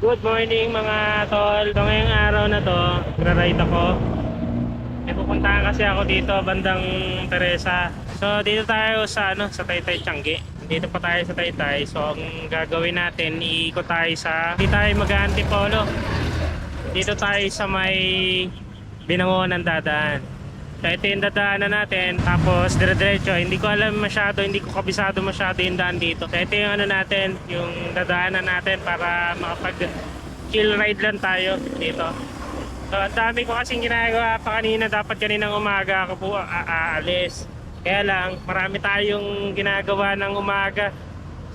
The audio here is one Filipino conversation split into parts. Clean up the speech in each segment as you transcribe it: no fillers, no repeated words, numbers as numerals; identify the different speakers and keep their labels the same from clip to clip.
Speaker 1: Good morning mga tol. So ngayong araw na to, gra-ride ako. May pupuntahan kasi ako dito bandang Teresa. So dito tayo sa sa Taytay Tiangge. Dito pa tayo sa Taytay. So ang gagawin natin, iikot tayo hindi tayo mag-Antipolo. Dito tayo sa may Binangonan dadaan. So ito yung dadaanan natin, tapos dire-diretso. Hindi ko alam masyado, hindi ko kabisado masyado yung daan dito. So ito yung natin, yung dadaanan natin para makapag chill ride lang tayo dito. So ang dami ko kasing ginagawa pa kanina. Dapat kaninang umaga ako po aalis. Kaya lang, marami tayong ginagawa ng umaga.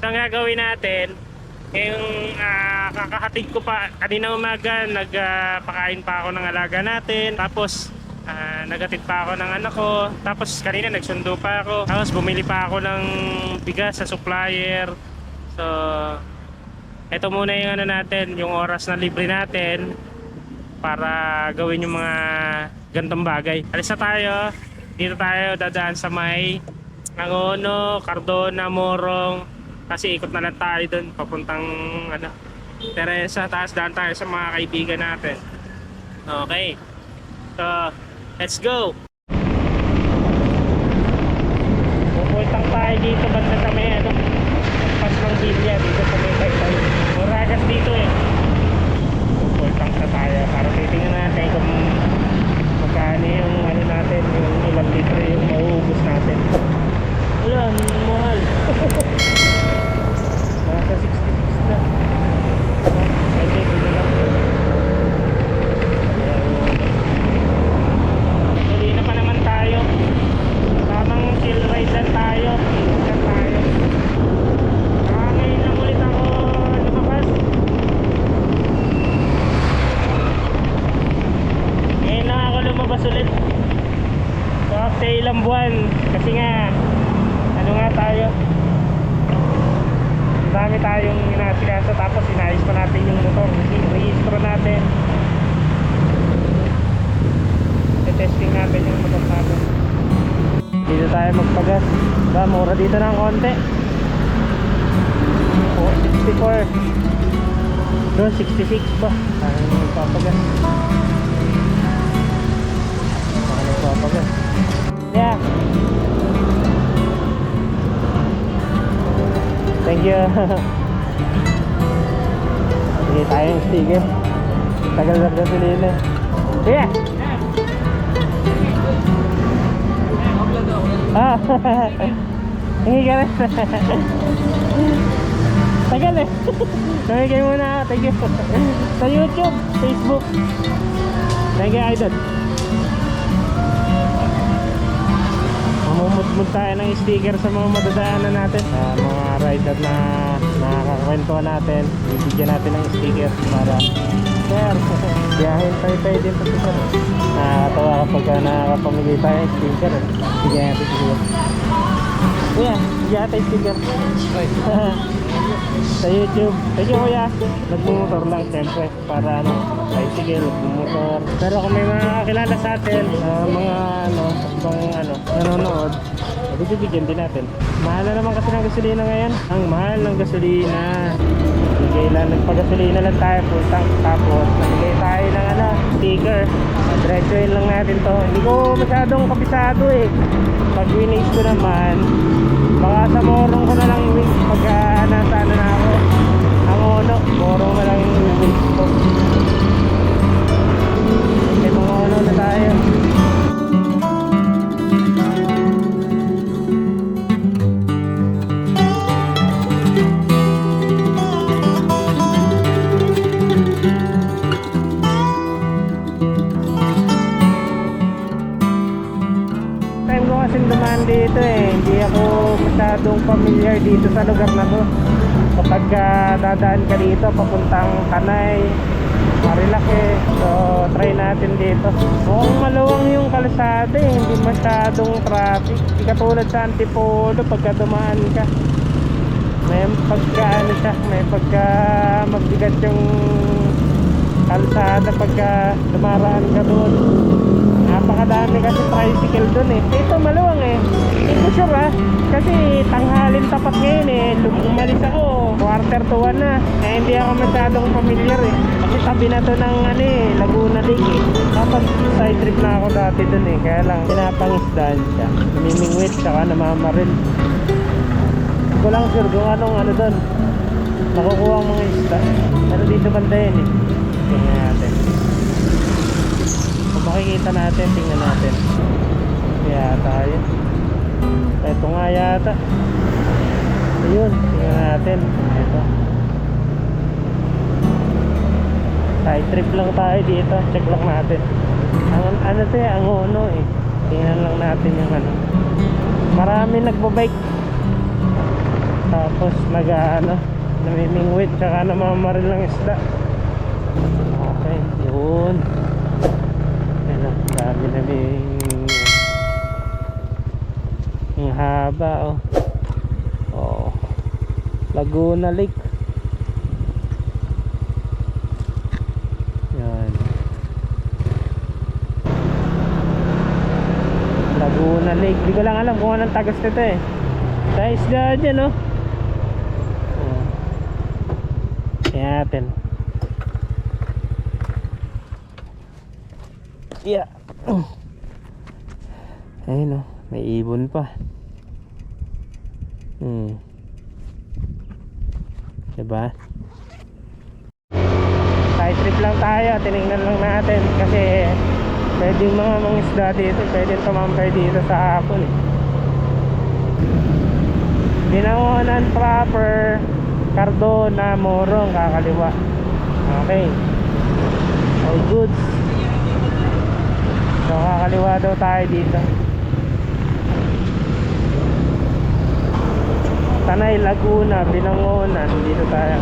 Speaker 1: So ang gagawin natin, yung kakahatid ko pa kaninang umaga, nagpakain pa ako ng alaga natin. Tapos nagatid pa ako ng anak ko. Tapos kanina nagsundo pa ako. Tapos bumili pa ako ng bigas sa supplier. So ito muna yung natin, yung oras na libre natin para gawin yung mga gantong bagay. Alis na tayo. Dito tayo dadaan sa may Angono, Cardona, Morong. Kasi ikot na lang tayo dun papuntang Teresa. Tapos daan tayo sa mga kaibigan natin. Okay, so let's go. Pupuntang tayo dito banda sa may pas ng Bilya dito sa may Taytay. Muragas dito eh. Pupuntang na tayo para titingnan natin kung magkano yung natin, yung ilang litre yung mauubos natin. Wala, mahal. Nasa 66 na. Pwede, pwede lang. Huli na pa naman tayo. Tamang chill ride lang tayo. Ingat tayo. Ngayon lang ulit ako lumabas. Ngayon lang ako lumabas ulit. So after ilang buwan. Kasi nga nga tayo, ang dami tayong inaasikaso. Tapos inayos pa natin yung motor, registro natin, testing natin yung motor natin. Dito tayo magpagas ba, mura dito ng konti. 64 doon 66 ba ang magpapagas. Baka magpapagas. Yeah, thank you. Sige tayong sticker. Tagal lang gasolina. Sige. Hingi ka rin. Tagal eh. Namigay muna. Thank you. Sa YouTube, Facebook. Thank you, idol. Mamumudmud tayo ng sticker sa mga madadaanan natin, mga rider na nakakakwentuhan natin. Bibigyan natin ng sticker para sir, biyahin tayo din po sir. Nakakatawa kapag nakakapamigay tayo ng sticker. Bigyan natin sticker. Kuya, bigyan natin sticker. Sa YouTube. Thank you kuya. Nagmumotor lang siyempre para bicycle, nagmumotor. Pero kung may mga kakilala sa atin, mga nanonood, bibigyan din natin. Mahal na naman kasi ng gasolina ngayon. Ang mahal ng gasolina. Nagpagasolina lang tayo full tank. Tapos namigay tayo ng sticker. Diretsuhin lang natin to. Hindi ko masyadong kabisado eh. Pag winage ko naman, baka sa Morong ko na lang pag nasa na ako. Ang Morong na lang yung winage ko. Okay, mga na tayo. Dumaan dito eh, hindi ako masyadong familiar dito sa lugar na to. Kapag dadaan ka dito papuntang Tanay, Marilake, so try natin dito. Mukhang maluwang yung kalsada eh, hindi masyadong traffic. Hindi katulad sa Antipolo pagka dumaan ka, may pagka may pagka magbigat yung kalsada pagka dumaraan ka doon. Napakadami kasi tricycle dun eh. Ito maluwang eh. Hindi ko sure ah. Kasi tanghalin tapat ngayon eh. Umalis ako, quarter to 1 na. Eh hindi ako masyadong familiar eh. Kasi tabi na to ng ano eh, Laguna Lake eh. Tapos side trip na ako dati dun eh. Kaya lang pinapangisdaan siya. Namimingwit tsaka namamaril. Hindi ko lang sure kung anong ano dun. Nakukuha ang mga isda. Pero dito banda yun eh. Tingnan natin. Kung makikita natin, tingnan natin. Kaya tayo. Ito nga yata. Ayun, tingnan natin. Ito. Side trip lang tayo dito. Check lang natin. Ano to eh, ang uno eh. Tingnan lang natin yung ano. Marami nagbabike. Tapos namimingwit tsaka namamaril ng isda. Okay, yun. Ayan, dami ang haba oh. Oh, Laguna Lake. Yan, Laguna Lake. Di ko lang alam kung anong tagas nito eh. Sa isda dyan oh. Tingnan natin. Yeah. Ayun oh, may ibon pa. Diba? Side trip lang tayo, tinignan lang natin kasi pwedeng mga isda dito, pwedeng tumambay dito sa hapon eh. Binangonan proper, Cardona, Morong, kakaliwa. Okay, all good. So kakaliwa daw tayo dito. Tanay, Laguna, Binangonan. Dito tayo.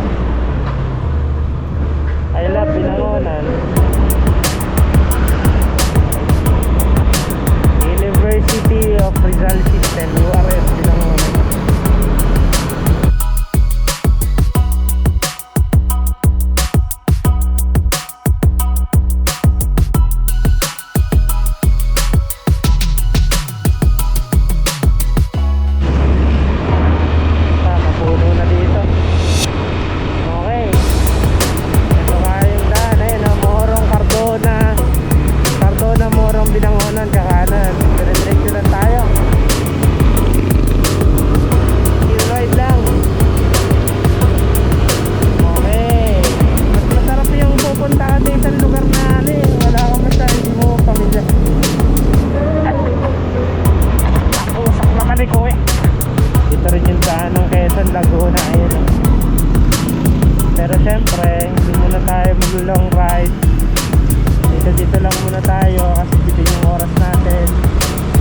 Speaker 1: I love Binangonan. University of Rizal System, URS Binangonan. Dito lang muna tayo kasi dito yung oras natin.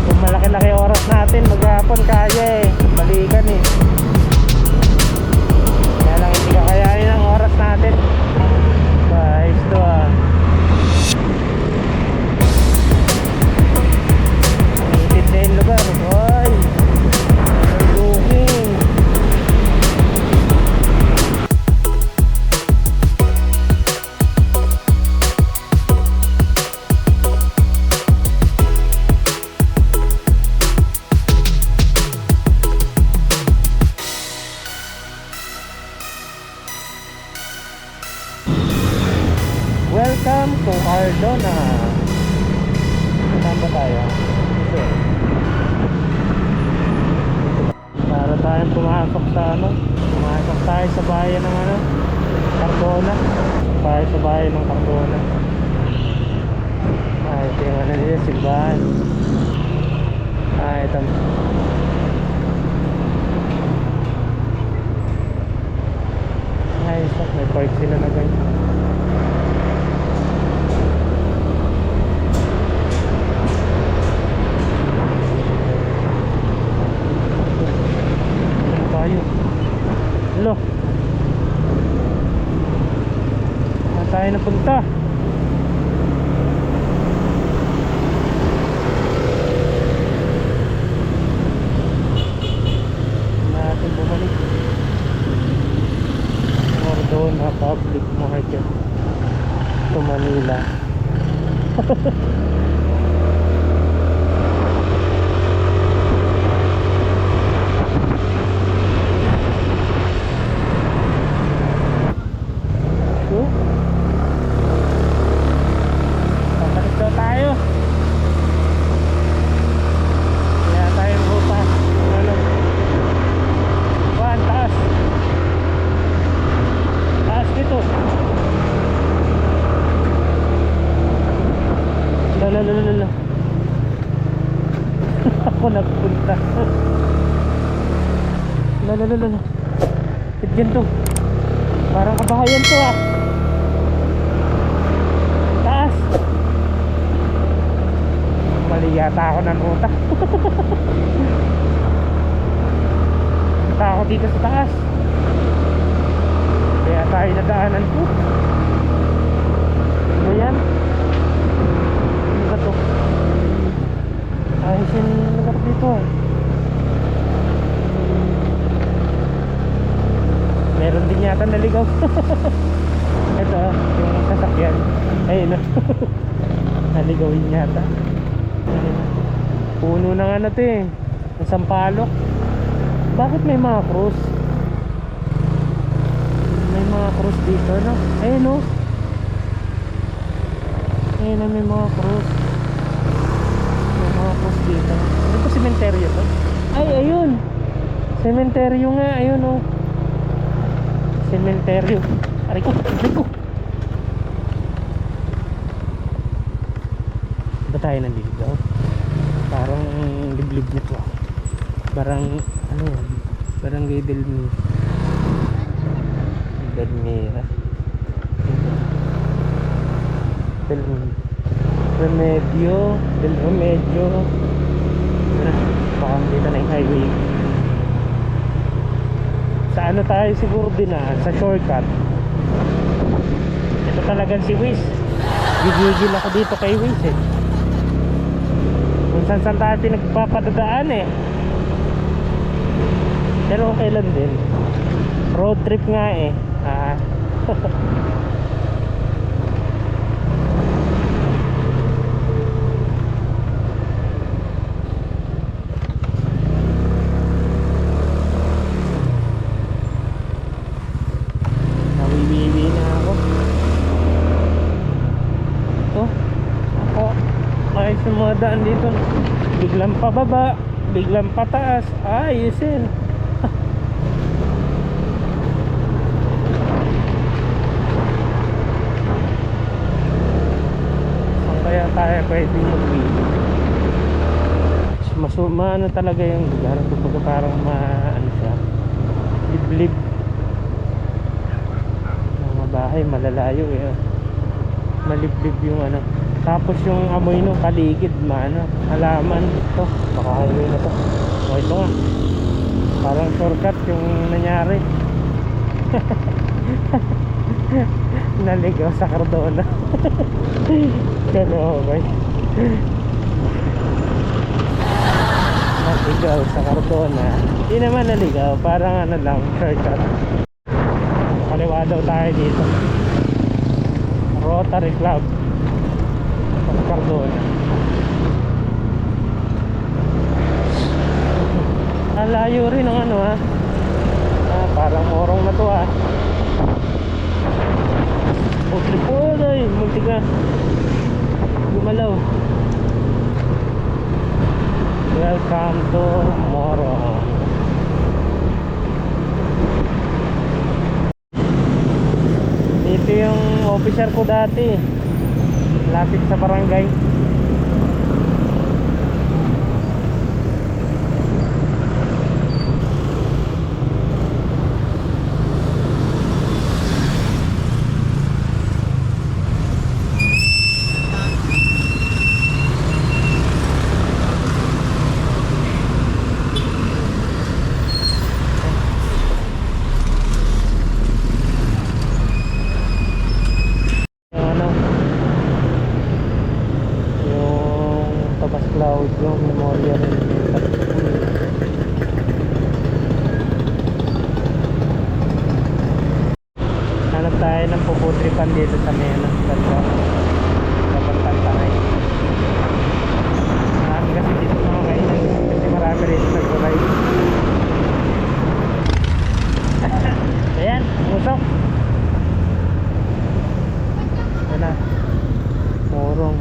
Speaker 1: Kung malaki-laki oras natin, maghapon kaya eh, balikan eh. Kaya lang hindi kakayanin ang oras natin. Guys, ito ah, itid na yung lugar. Hoy, looking. Welcome to Cardona. Saan ba tayo? Ito. Para tayong pumasok sa ano, pumasok tayo sa bayan ng ano, Cardona. Tayo sa bayan ng Cardona. Ito yung ano nila, simbahan. Ito. Ayos, may park sila na ganyan. Hello. Saan tayo napunta? Natin bumalik. Cardona Public Market to Manila. lala. Tigyan to. Parang kabahayan to ah. Taas. Mali yata ako ng ruta. Punta ako dito sa taas. Kaya tayo nadaanan ko. Ayan. Ano ba to? Ayos yung lugar dito ah. Meron din yata naligaw. Ito yung sasakyan. Ayun na. Naligawin yata. Puno ng ano to eh. Ng sampalok. Bakit may mga cross? May mga cross dito no? Ayun no. Ayun na may mga cross. May mga cross dito. Ano pa sementeryo to? Ay ayun. Sementeryo nga. Ayun no. Sementeryo. Aray ko. Aray ko. Ba tayo nandito? Parang liblib nito. Parang ano yan? Barangay Delmira. Del Remedio. Baka dito na yung highway. Sa ano tayo siguro din sa shortcut. Ito talagang si Wiz. Gigigil ako dito kay Wiz eh. Kung saan tayo pinagpapadadaan eh. Pero okay lang din. Road trip nga eh. Nawiwiwi na ako. Ito. Ako. Ayos yung mga daan dito. Biglang pababa. Biglang pataas. Ayusin. Kaya tayo pwede mag-video. Maano talaga yung lugar. Kumbaga parang ano siya, liblib. Mga bahay malalayo eh. Maliblib yung ano. Tapos yung amoy ng paligid, halaman. Ito, baka highway na to. O ito nga. Parang shortcut yung nangyari. Naligaw sa Cardona. Gano'n okay. Naligaw sa Cardona. Hindi naman naligaw. Parang ano lang, shortcut. Kaliwa daw tayo dito. Rotary Club sa Cardona. Alayo rin ang ano parang morong na to Tripoday, muntik na gumalaw. Welcome to Morong. Dito yung officer ko dati, lapit sa barangay. Yung memorial hanap tayo ng puputripan dito sa Mena kapantang Tanay. Marami kasi dito mga kainan kasi marami rin nag-ride. Ayan, musok wala Morong.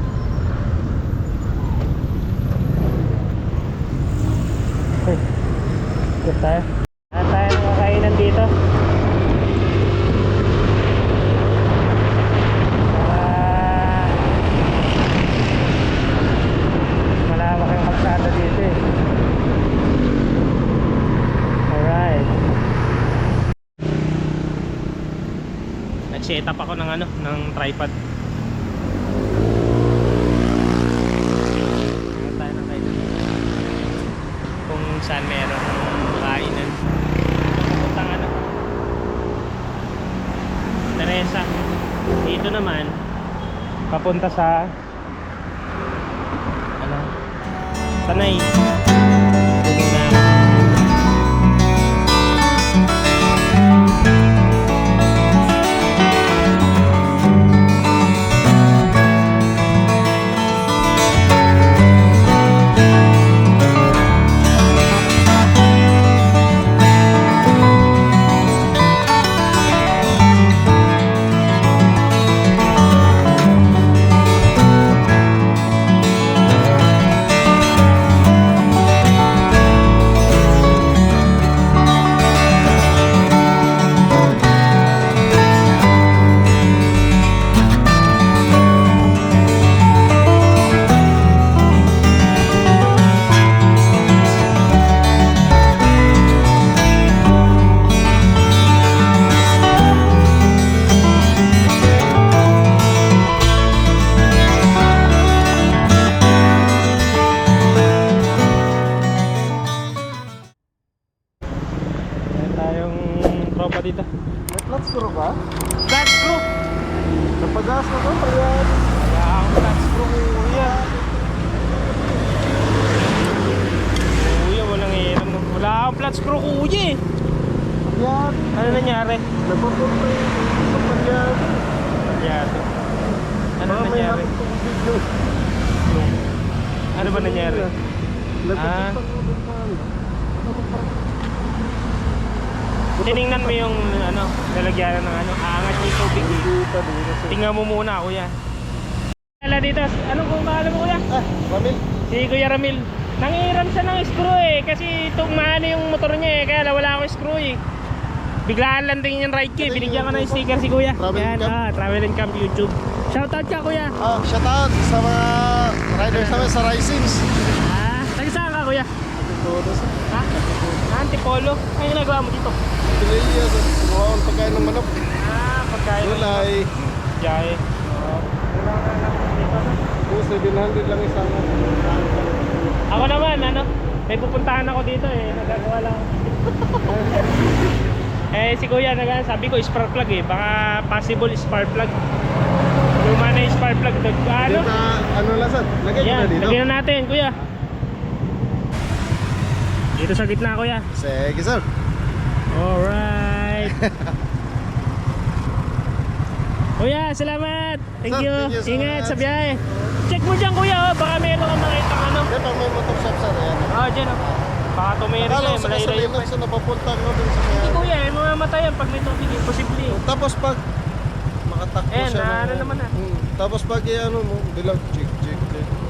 Speaker 1: Good tayo. Tayo ng kainan dito. Malawak yung kalsada dito eh. nag-set up ako ng ano, ng tripod. Meron tayo ng kainan. Kung saan meron kainan. Papuntang ano, Teresa. Dito naman papunta sa ano, Tanay. Tropa dito.
Speaker 2: May flat screw ba?
Speaker 1: Flat screw!
Speaker 2: Napagas na ba? Ayan.
Speaker 1: Wala akong flat screw, kuya. Kuya, walang hiram. Wala akong flat screw, kuya eh.
Speaker 2: Ayan.
Speaker 1: Ano nangyari?
Speaker 2: Napapunta yung sa palyado.
Speaker 1: Palyado. Ano
Speaker 2: Baka may
Speaker 1: nangyari?
Speaker 2: hatid tong video.
Speaker 1: Ano ba nangyari?
Speaker 2: Napapunta ko doon na ano.
Speaker 1: Tiningnan mo yung ano, lalagyan ng ano, aangat yung tubig eh.
Speaker 2: Dito, dito.
Speaker 1: Tingnan mo muna, kuya. Wala dito, anong kung maalam mo, kuya?
Speaker 2: Ramil.
Speaker 1: Si Kuya Ramil. Nangihiram siya ng screw eh, kasi itong maano yung motor niya eh, kaya wala akong screw eh. Biglaan lang din yung ride key, binigyan ko ng sticker si Kuya.
Speaker 2: Travel
Speaker 1: Yan,
Speaker 2: Camp?
Speaker 1: Travel and Camp YouTube. Shoutout ka, Kuya.
Speaker 2: Shout out sa mga riders namin sa Risings.
Speaker 1: Taga saan ka, Kuya?
Speaker 2: Todo sa
Speaker 1: Ha? Antipolo. Ano ginagawa mo dito?
Speaker 2: Pilaya. Kumuha akong pagkain ng manok.
Speaker 1: Pagkain.
Speaker 2: Gulay.
Speaker 1: Jay.
Speaker 2: Yung 700 lang isang.
Speaker 1: Ako naman, ano, may pupuntahan ako dito eh, nagagawa lang. Si Kuya, sabi ko spark plug eh, baka possible spark plug. Luma na yung spark plug. Ano?
Speaker 2: Ano lasan? Lagay ko
Speaker 1: Yan,
Speaker 2: na dito.
Speaker 1: lagyan na natin, Kuya. Dito sa gitna, Kuya.
Speaker 2: Sige sir.
Speaker 1: Alright. Kuya, salamat. Thank
Speaker 2: Sir,
Speaker 1: you.
Speaker 2: thank you so
Speaker 1: Ingat
Speaker 2: much.
Speaker 1: sa biyahe. Check mo dyan, Kuya, oh. Baka meron kang makita ano.
Speaker 2: Kaya pag may motor shop sir, ayan.
Speaker 1: Dyan oh. Baka tumiri ka
Speaker 2: Akala
Speaker 1: eh,
Speaker 2: ko sa
Speaker 1: malayo-layo
Speaker 2: gasolina
Speaker 1: pa.
Speaker 2: sa napapunta ko dun sa
Speaker 1: Hindi,
Speaker 2: may...
Speaker 1: Kuya, mamamatay yan pag may tubig, imposible.
Speaker 2: Tapos pag makatakbo
Speaker 1: Ayan,
Speaker 2: siya
Speaker 1: ano naman na.
Speaker 2: Tapos pag ano mo, bilang jig.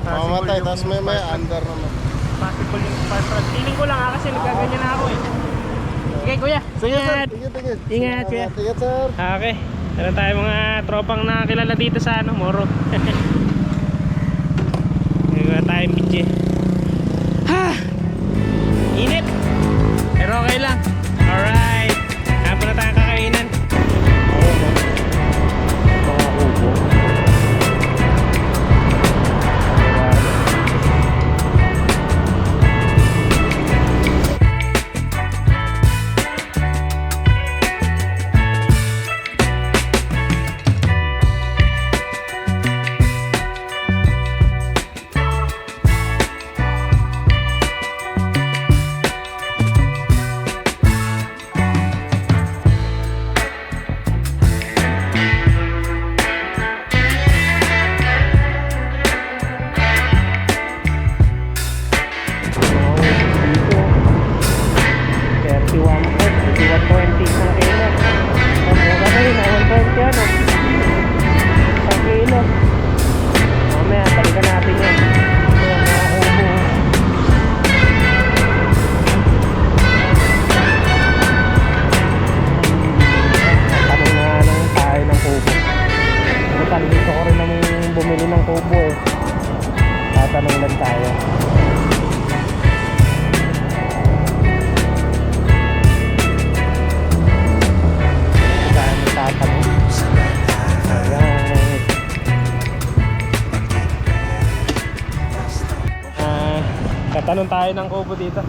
Speaker 2: Mamamatay,
Speaker 1: yung
Speaker 2: tapos may
Speaker 1: spark plug.
Speaker 2: under naman.
Speaker 1: Possible yung spark plug. Feeling ko lang kasi nagkaganyan na ako eh. Okay, Kuya.
Speaker 2: Sige sir,
Speaker 1: Ingat.
Speaker 2: tingin.
Speaker 1: Ingat, kuya.
Speaker 2: Ingat sir.
Speaker 1: Okay. Meron tayo mga tropang nakakilala dito sa ano, Moro. Meron tayong bitche. Ha! Init! Pero okay lang. Alright. Hapon na tayong kakainan. Magkano tayo ng kubo dito?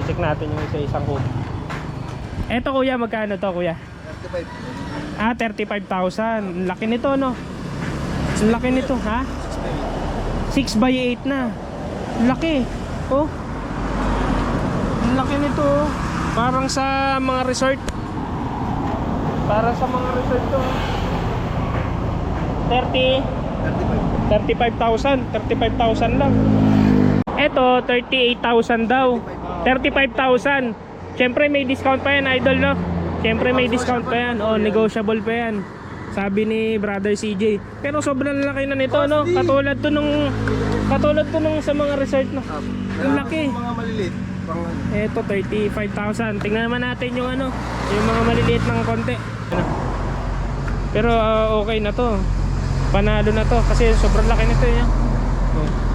Speaker 1: Check natin yung isa-isang kubo. Eto kuya, magkano to kuya?
Speaker 2: 35.
Speaker 1: 35,000. Laki nito no? Laki nito ha? 6x8 na. Laki. Oh. Laki nito. Parang sa mga resort. Parang sa mga resort to. 35,000. 35,000 lang. Eto, 38,000 daw. 35,000. Siyempre may discount pa yan, idol, no? Siyempre may discount pa yan. Oh, negotiable pa yan. Sabi ni Brother CJ. Pero sobrang laki na nito, no? Katulad to nung sa mga resort, no? Ang laki.
Speaker 2: Mga maliliit.
Speaker 1: Eto, 35,000. Tingnan naman natin yung ano, yung mga maliliit ng konti. Ano? Pero okay na to. Panalo na to kasi sobrang laki nito, eh. Oh.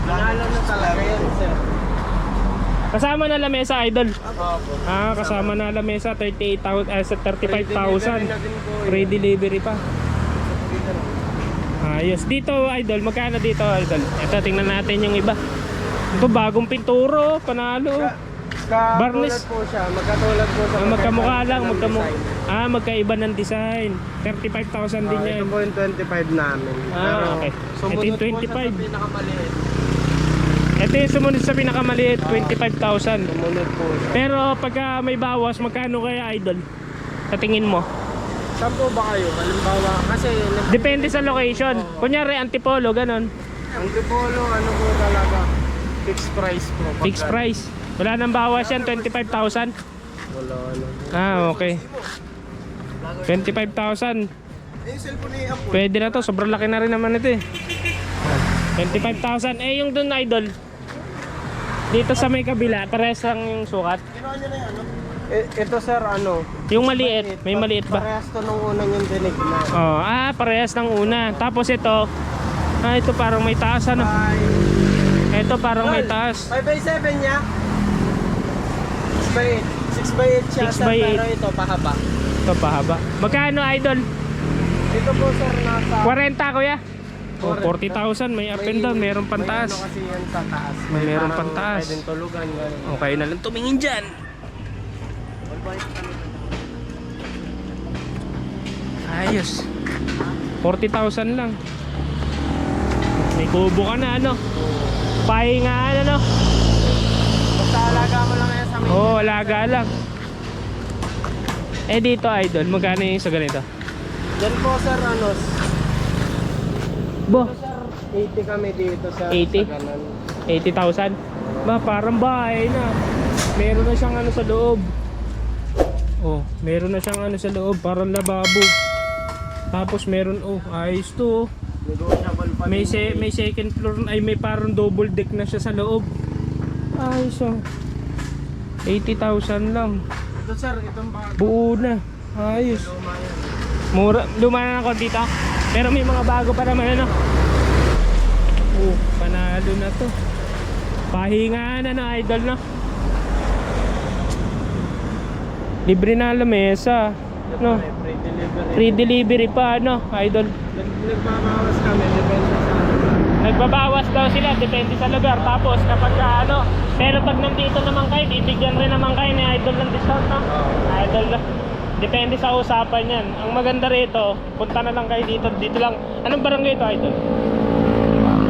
Speaker 2: Panalo na talaga yan, sir.
Speaker 1: Kasama na lamesa, idol.
Speaker 2: Opo.
Speaker 1: Kasama na lamesa, 35,000. Free delivery pa. Ayos. Dito, idol, magkano dito, idol? Ito, tingnan natin yung iba. Ito, bagong pinturo, panalo. Barnes.
Speaker 2: Po siya, magkatulad po sa
Speaker 1: Magkamukha lang, magkaiba ng design. 35,000 din yan.
Speaker 2: Ito po yung 25 namin.
Speaker 1: Okay. Ito yung 25.
Speaker 2: Po siya sa pinakamaliit.
Speaker 1: Ito yung sumunod sa pinakamaliit, 25,000.
Speaker 2: Sumunod po siya.
Speaker 1: Pero pagka may bawas, magkano kaya, idol? Sa tingin mo?
Speaker 2: Saan po ba kayo? Halimbawa, kasi
Speaker 1: Depende sa location. Kunyari, Antipolo, ganon.
Speaker 2: ang Tipolo, ano po talaga? Fixed price po.
Speaker 1: Fixed price. Wala nang bawas yan, 25,000.
Speaker 2: Wala.
Speaker 1: Okay. 25,000.
Speaker 2: Yung cellphone ni Apo.
Speaker 1: Pwede na to, sobrang laki na rin naman ito eh. 25,000. Yung dun, idol. Dito sa may kabila, parehas lang yung sukat.
Speaker 2: Kinuha niya na yan, ano? Ito sir, ano?
Speaker 1: Yung maliit, may maliit ba?
Speaker 2: Parehas to nung unang yung dinig na.
Speaker 1: Parehas ng una. Tapos ito, ito parang may taas ano. Ito parang may taas.
Speaker 2: 5x7 niya? 6x8. 6x8 siya
Speaker 1: 6
Speaker 2: sir,
Speaker 1: by 8.
Speaker 2: pero ito pahaba.
Speaker 1: Ito pahaba. Magkano, idol?
Speaker 2: Ito po sir, nasa
Speaker 1: 40 kuya? 40,000, may up and down, meron
Speaker 2: May ano
Speaker 1: pantaas.
Speaker 2: kasi yan sa taas.
Speaker 1: Meron
Speaker 2: parang
Speaker 1: pantaas.
Speaker 2: pwedeng tulugan. Ganun.
Speaker 1: Okay na lang tumingin dyan. Ayos. 40,000 lang. May kubo ka na ano. Pahingaan ano.
Speaker 2: Basta alaga mo lang yan sa may...
Speaker 1: Alaga lang. Dito, idol, magkano yung sa ganito?
Speaker 2: Diyan po sir, ano?
Speaker 1: Bo,
Speaker 2: Sir, 80 kami dito sir.
Speaker 1: 80?
Speaker 2: Sa ganun.
Speaker 1: 80,000. Parang bahay na. Meron na siyang ano sa loob. Meron na siyang ano sa loob, parang lababo. Tapos meron, ayos to.
Speaker 2: Negotiable pa
Speaker 1: May
Speaker 2: din.
Speaker 1: may second floor, may parang double deck na siya sa loob. Ayos 80,000 lang.
Speaker 2: Ito sir, itong bago.
Speaker 1: Buo na. Ayos.
Speaker 2: Luma yan.
Speaker 1: Mura, luma na ako dito. Pero may mga bago pa naman ano. Panalo na to. Pahingaan na idol no. Libre na lamesa. No.
Speaker 2: Free delivery.
Speaker 1: Free delivery pa no, idol.
Speaker 2: Nagbabawas kami, depende sa
Speaker 1: Nagbabawas daw sila, depende sa lugar. Tapos kapag pero pag nandito naman kayo, bibigyan rin naman kayo ni idol ng discount no? Idol na. Depende sa usapan yan. Ang maganda rito, punta na lang kayo dito. Dito lang. Anong barangay ito, idol?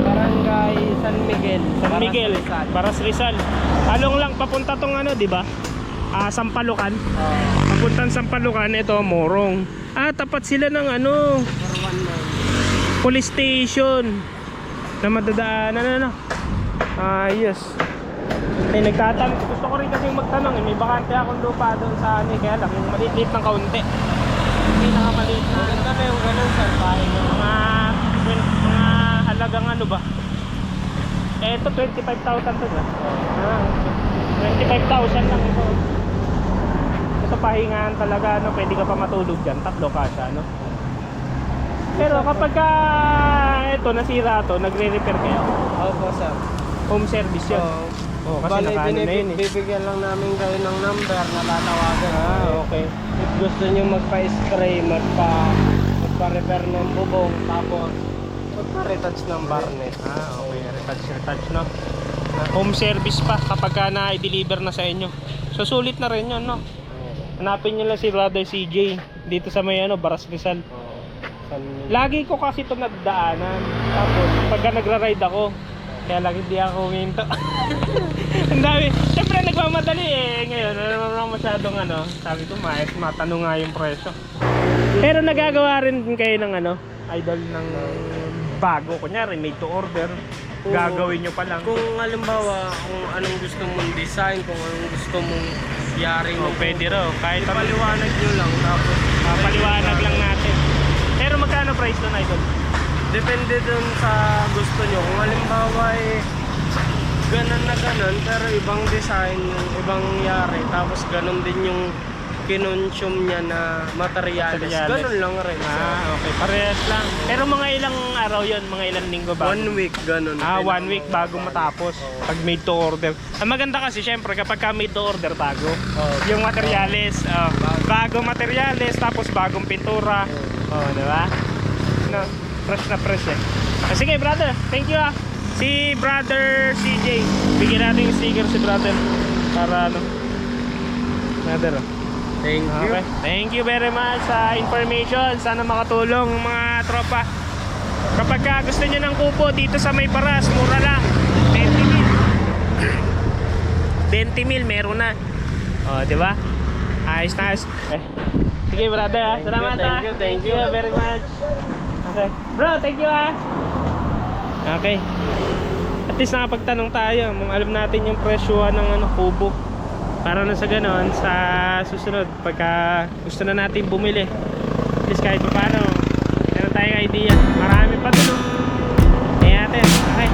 Speaker 2: Barangay San Miguel.
Speaker 1: San Miguel,
Speaker 2: Rizal.
Speaker 1: Paras Rizal. Along lang papunta tong ano, di ba? Sampalukan. Papuntang Sampalukan, ito Morong. Tapat sila ng ano, police station. Na madadaanan ano. Ayos. Gusto ko rin kasi magtanong, may bakante akong lupa doon sa ano, kaya lang yung maliit ng kaunti. Pinakamaliit na.
Speaker 2: Maganda na yung ganun sir.
Speaker 1: Mga halagang ano ba? Ito 25,000 to ba? 25,000 lang ito. Ito pahingaan talaga ano, pwede ka pa matulog dyan, tatlo ka siya no. Pero kapag ito nasira to, nagre-repair kayo.
Speaker 2: Opo sir.
Speaker 1: Home service yun. Kasi
Speaker 2: Bali,
Speaker 1: nakaano na yun eh.
Speaker 2: bibigyan lang namin kayo ng number na tatawagan.
Speaker 1: Okay.
Speaker 2: If gusto nyo magpa-spray, magpa-repair ng bubong, tapos
Speaker 3: retouch ng barnet.
Speaker 1: Okay, retouch no. Home service pa kapag ka na-deliver na sa inyo. So sulit na rin yun, no. Hanapin nyo lang si Brother CJ dito sa may Baras Rizal. Lagi ko kasi ito nagdaanan. Tapos pagka nagra-ride ako, kaya lagi di ako huminto. Ang dami. Siyempre nagmamadali ngayon, naman masyadong sabi ko matanong nga yung presyo. Pero nagagawa rin kayo ng idol ng bago. Kunyari made to order. Gagawin nyo pa lang.
Speaker 3: Kung halimbawa, kung anong gusto mong design, kung anong gusto mong yaring
Speaker 1: Pwede raw. Kahit
Speaker 3: paliwanag nyo lang. Tapos
Speaker 1: paliwanag lang natin. Pero magkano price doon, idol?
Speaker 3: depende dun sa gusto nyo. Kung halimbawa ganun na ganun, pero ibang design, yung ibang yari. Tapos ganun din yung kinonsume niya na materials. Ganun lang rin.
Speaker 1: Okay. Parehas lang. Pero mga ilang araw yon, mga ilang linggo ba?
Speaker 3: 1 week, ganun.
Speaker 1: 1 week bago matapos. Pag made to order. Ang maganda kasi syempre kapag ka made to order bago. Yung materials, bago materials, tapos bagong pintura. Diba? No, fresh na fresh sige brother, thank you Si Brother CJ. Bigyan natin yung sticker si brother. Para brother.
Speaker 3: Thank you.
Speaker 1: Okay. Thank you very much sa information. Sana makatulong mga tropa. Kapag gusto nyo ng kupo dito sa may Paras, mura lang. 20 mil meron na. Di ba? Ayos na ayos. Sige brother, salamat.
Speaker 3: Thank you
Speaker 1: very much. Okay. Bro, thank you Okay. At least nakapagtanong tayo. Alam natin yung presyo ng kubo. Para na sa ganon, sa susunod pagka gusto na natin bumili, at least kahit pa paano meron tayong idea. Marami pa dun kaya natin, okay.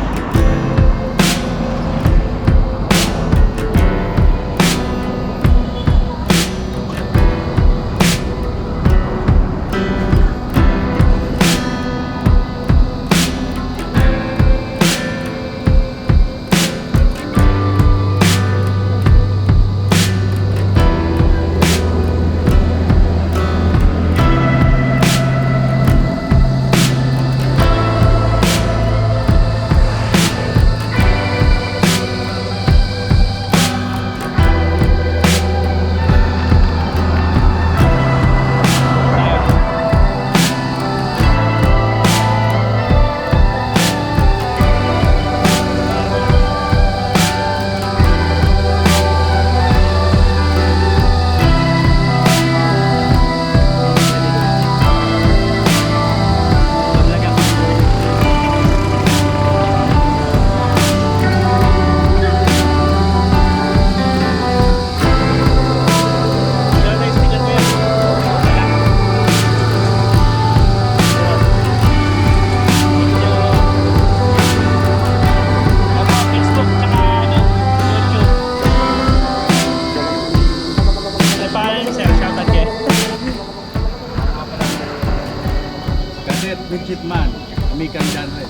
Speaker 4: Midgetman, Mikan Janre.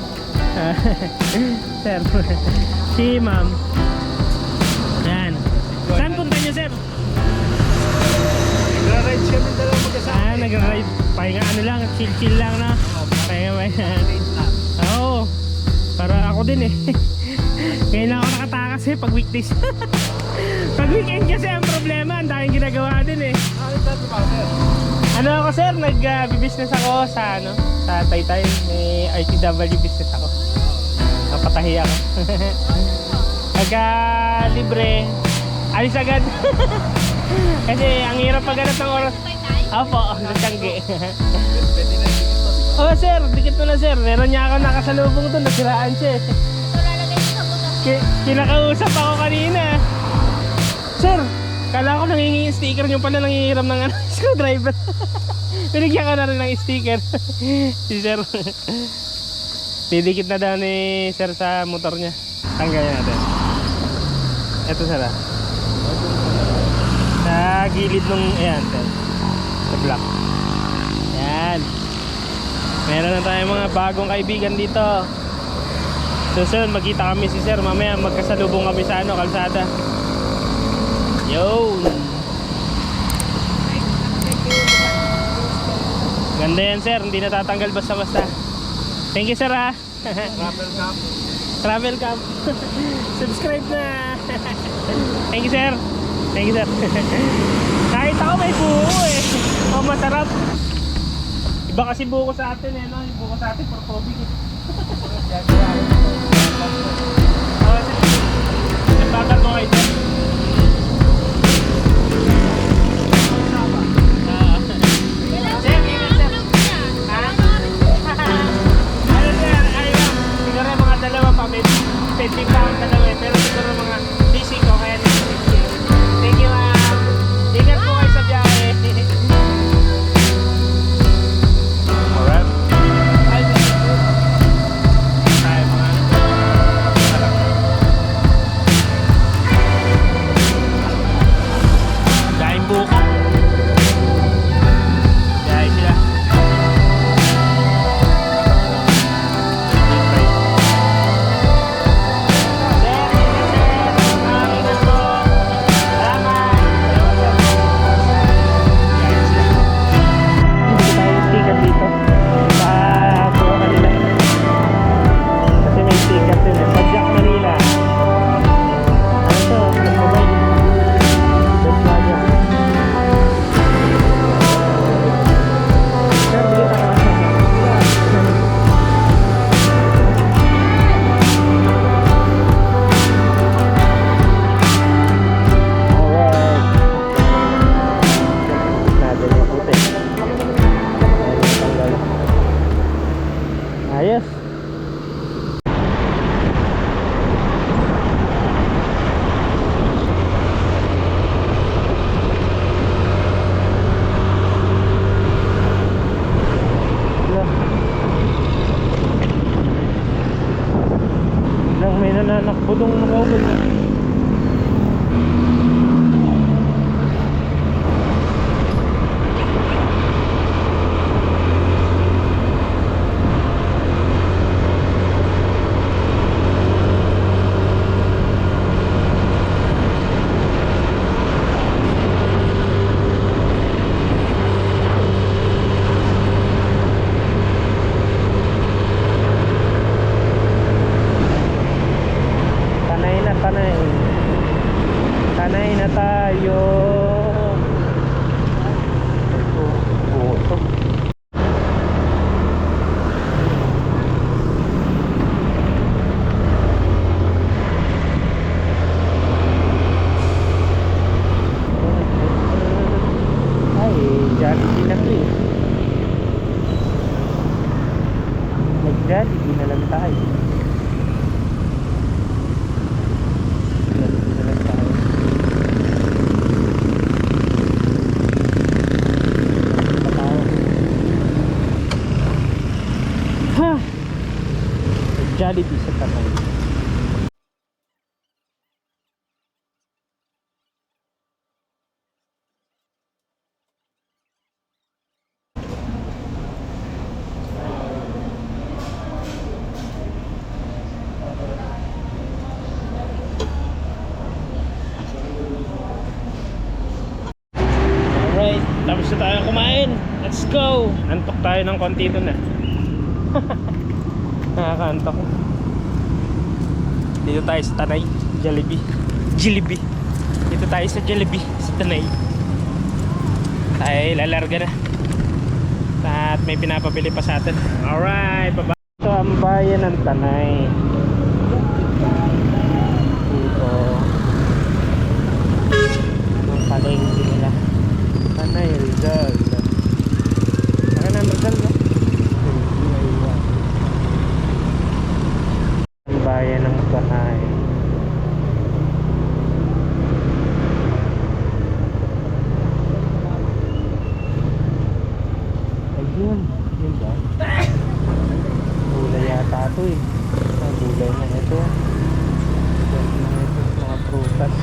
Speaker 1: Sir, si ma'am. Yan. Saan punta niyo, sir?
Speaker 4: Nagra-ride kami dalawa magkasama.
Speaker 1: Nagra-ride. Pahinga lang, chill-chill lang na. Pahinga. Oo. Para ako din Ngayon lang ako nakatakas pag weekdays. Pag weekend kasi ang problema, ang daming ginagawa din Ano ako sir, nag-business ako sa sa Taytay, may RTW business ako. Napatahi ako. Pagka libre, alis agad. Kasi ang hirap pagganap ng oras. Opo, sa Tiangge. Sir, dikit mo na sir. Meron niya ako nakasalubong doon, nasiraan siya Kinakausap ako kanina. Sir, kala ko nangingi sticker nyo pala, nangingiram ng screwdriver. Pinigyan ko na rin ng sticker. Si sir. Didikit na daw ni sir sa motor niya. Tanggalin natin. Ito sir sa gilid nung, ayan sir, sa block. Ayan. Meron na tayong mga bagong kaibigan dito. Susunod magkita kami si sir. Mamaya magkasalubong kami sa kalsada. Yo. Ganda yan sir, hindi natatanggal basta-basta. Thank you, sir, ha.
Speaker 2: Travel camp.
Speaker 1: Travel Camp. Subscribe na. Thank you, sir. Thank you, sir. Kahit ako may buko eh. Oh, masarap. Iba kasi buko sa atin eh, no? Yung buko sa atin for tubig eh. Oh, nagbagal mo kayo, sir. Sir, ingat, sir. Ha? Ano, sir? Ayun. Siguro mga dalawa pa. May pending pa ang dalawa eh. Pero siguro mga busy ko. Kaya thank you, ma'am. Ingat po kayo sa biyahe. Alright. Ay, tayo mga daing buko. Dahil sila. Ayos. Lang may nananakbudong nakawin. Tanay na tayo. Ito. Ay, Jollibee na to eh. Nag-Jollibee na lang tayo. Jollibee sa Tanay. Alright, tapos na tayo kumain. Let's go! Antok tayo ng konti doon na. Nakakaantok. Dito tayo sa Tanay, Jollibee. Jollibee. Dito tayo sa Jollibee, sa Tanay. Tayo lalarga na. At may pinapabili pa sa atin. Alright, baba. Ito ang bayan ng Tanay. Dito. Ang palengke nila. Tanay, Rizal. Saka ng Rizal, no? Bayan ng Tanay. Ayun, yun ba? Gulay yata ito eh. Gulay na ito. Gulay na ito, mga prutas.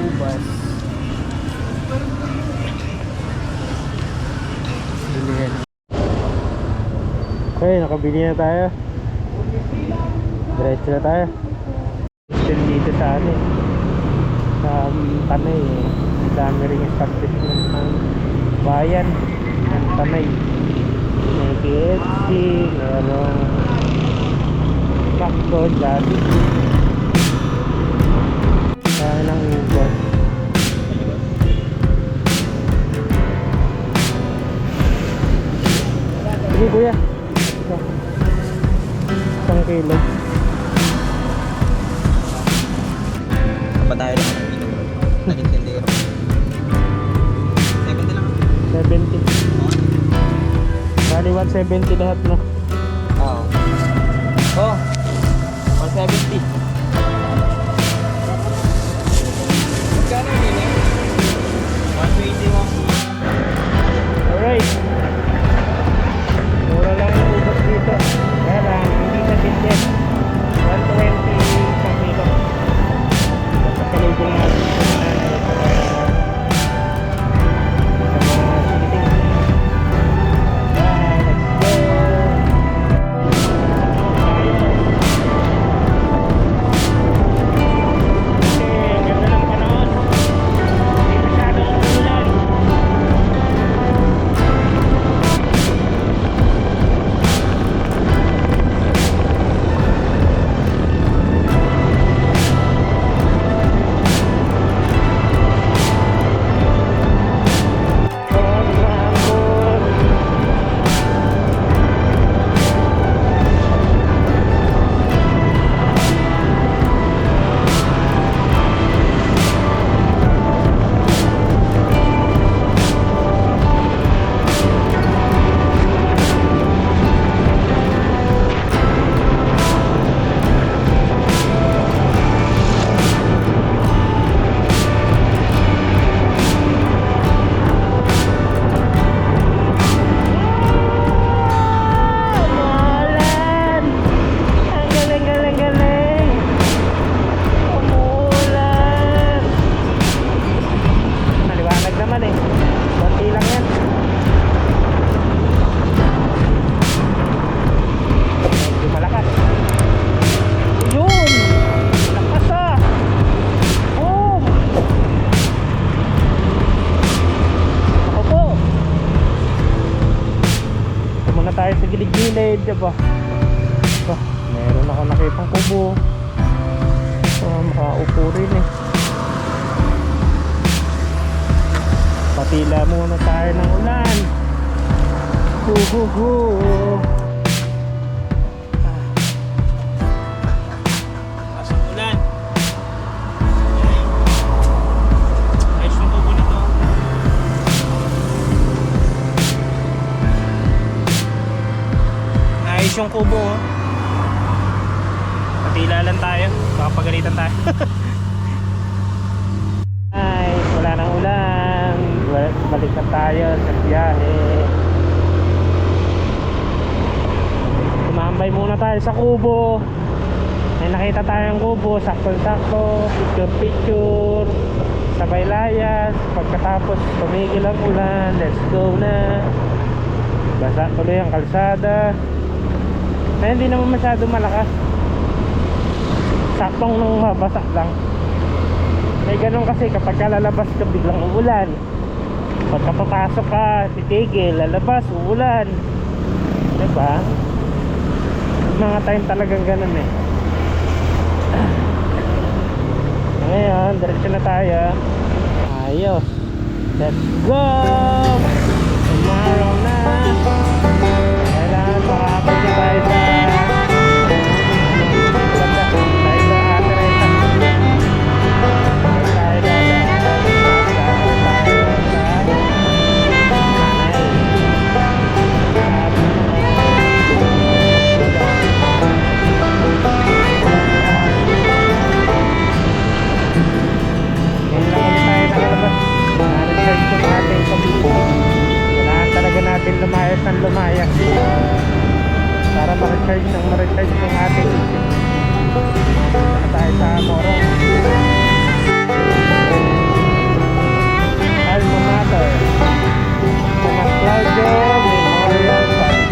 Speaker 1: Ubas. Bilihan. Okay, nakabili na tayo. Diretso na tayo. Still dito sa ano eh. Sa Tanay eh. Ang dami rin establishment ng bayan ng Tanay. May KFC, merong Macdo, Jollibee. Kaya ng ubos. Sige kuya. Ito. 1 kilo.
Speaker 5: Pa tayo lang ng video. Naging sendero. 70 lang.
Speaker 1: 70. Bali 170 lahat no.
Speaker 5: Oo. Oh. 170. Magkano yun eh? 120 mo.
Speaker 1: Alright. Mura lang yung ubos dito. Kaya lang, hindi na bilhin. 120 isang kilo. Sa kalubong natin. Tayo sa gilid-gilid, diba? So, meron ako nakitang kubo. Makaupo rin eh. Patila muna tayo ng ulan. Hu. Pasok ulan. Ayos yung kubo nito. Ayos yung kubo oh. Patila lang tayo. Baka pagalitan tayo. Ay, wala nang ulan. Balik na tayo sa biyahe. Tumambay muna tayo sa kubo. May nakita tayong kubo. Sakto-sakto. Picture-picture. Sabay layas. Pagkatapos tumigil ang ulan. Let's go na. Basa tuloy ang kalsada. Ay, hindi naman masyado malakas. Saktong nung mabasa lang. May ganun kasi kapag lalabas ka biglang uulan. Pagka papasok ka, titigil, lalabas, uulan. Diba? Mga time talagang ganun eh. Ngayon, diretso na tayo. Ayos. Let's go! Tomorrow na. Kailangan makapag na tayo sa natin lumayas ng lumayas para ma-recharge ng ma-recharge ng ating isip. Saka tayo sa Morong Alma Mater San Claudio Memorial Park.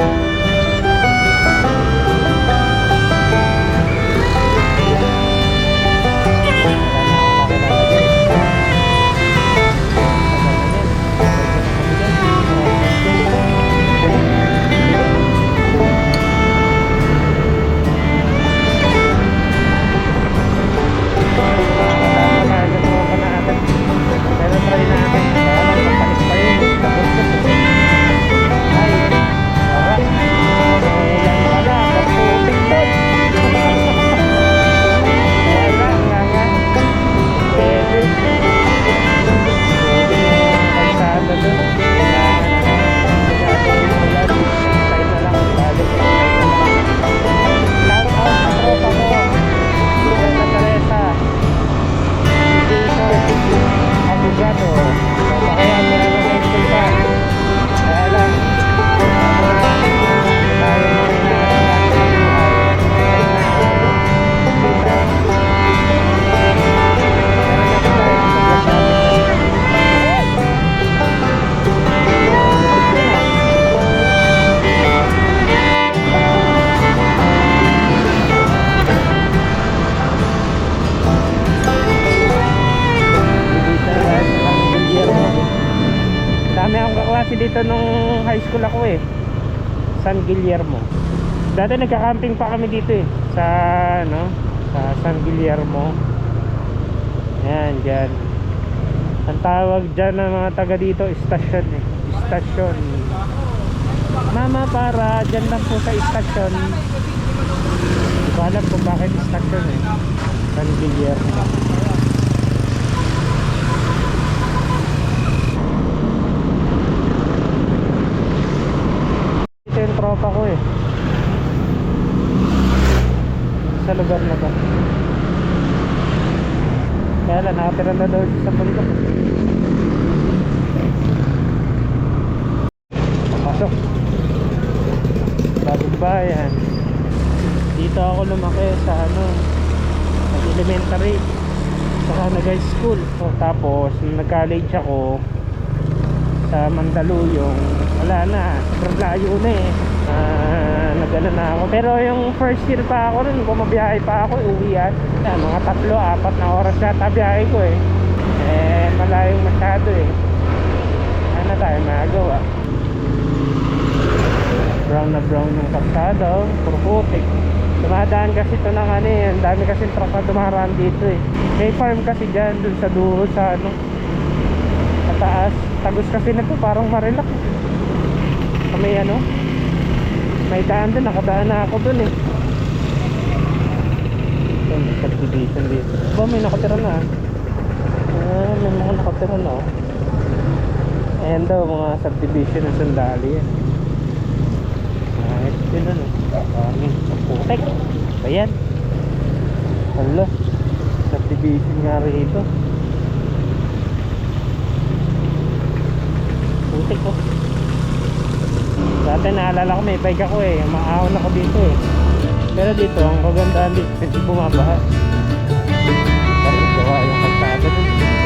Speaker 1: dito nung high school ako eh. San Guillermo. Dati nagka-camping pa kami dito eh. Sa San Guillermo. Ayan, dyan. Ang tawag dyan ng mga taga dito, istasyon eh. Istasyon. Mama, para dyan lang po sa istasyon. Hindi ko alam kung bakit istasyon eh. San Guillermo. Ito yung tropa ko eh. Sa lugar na to. Kaya lang, nakatira na daw siya sa bundok. Pasok. Bagong bayan. Dito ako lumaki sa elementary. Saka nag-high school. So, tapos, nag-college ako sa Mandaluyong. Wala na. Sobrang layo na eh. Nag-ano na ako. Pero yung first year pa ako nun, bumabiyahe pa ako, uwian. Mga 3-4 na oras yata biyahe ko eh. Malayong masyado eh. Ano tayo magagawa? Brown na brown yung kalsada, puro putik. Dumadaan kasi ito ng ang dami kasi truck na dumaraan dito eh. May farm kasi dyan, dun sa dulo sa taas. Tagos kasi na to, parang Marilac. May may daan din, nakadaan na ako dun eh. Ito, may subdivision dito. Ba, may nakatira na may mga nakatira na oh. Ayan daw, mga subdivision ng sandali yan. Ito yun Daming putek. Ayan. Hala, subdivision nga rito. Putek oh. Dati naalala ko may bike ako eh. Maahon ako dito eh. Pero dito ang kagandahan dito kasi bumabaha. Parang gawa yung kalsada dito.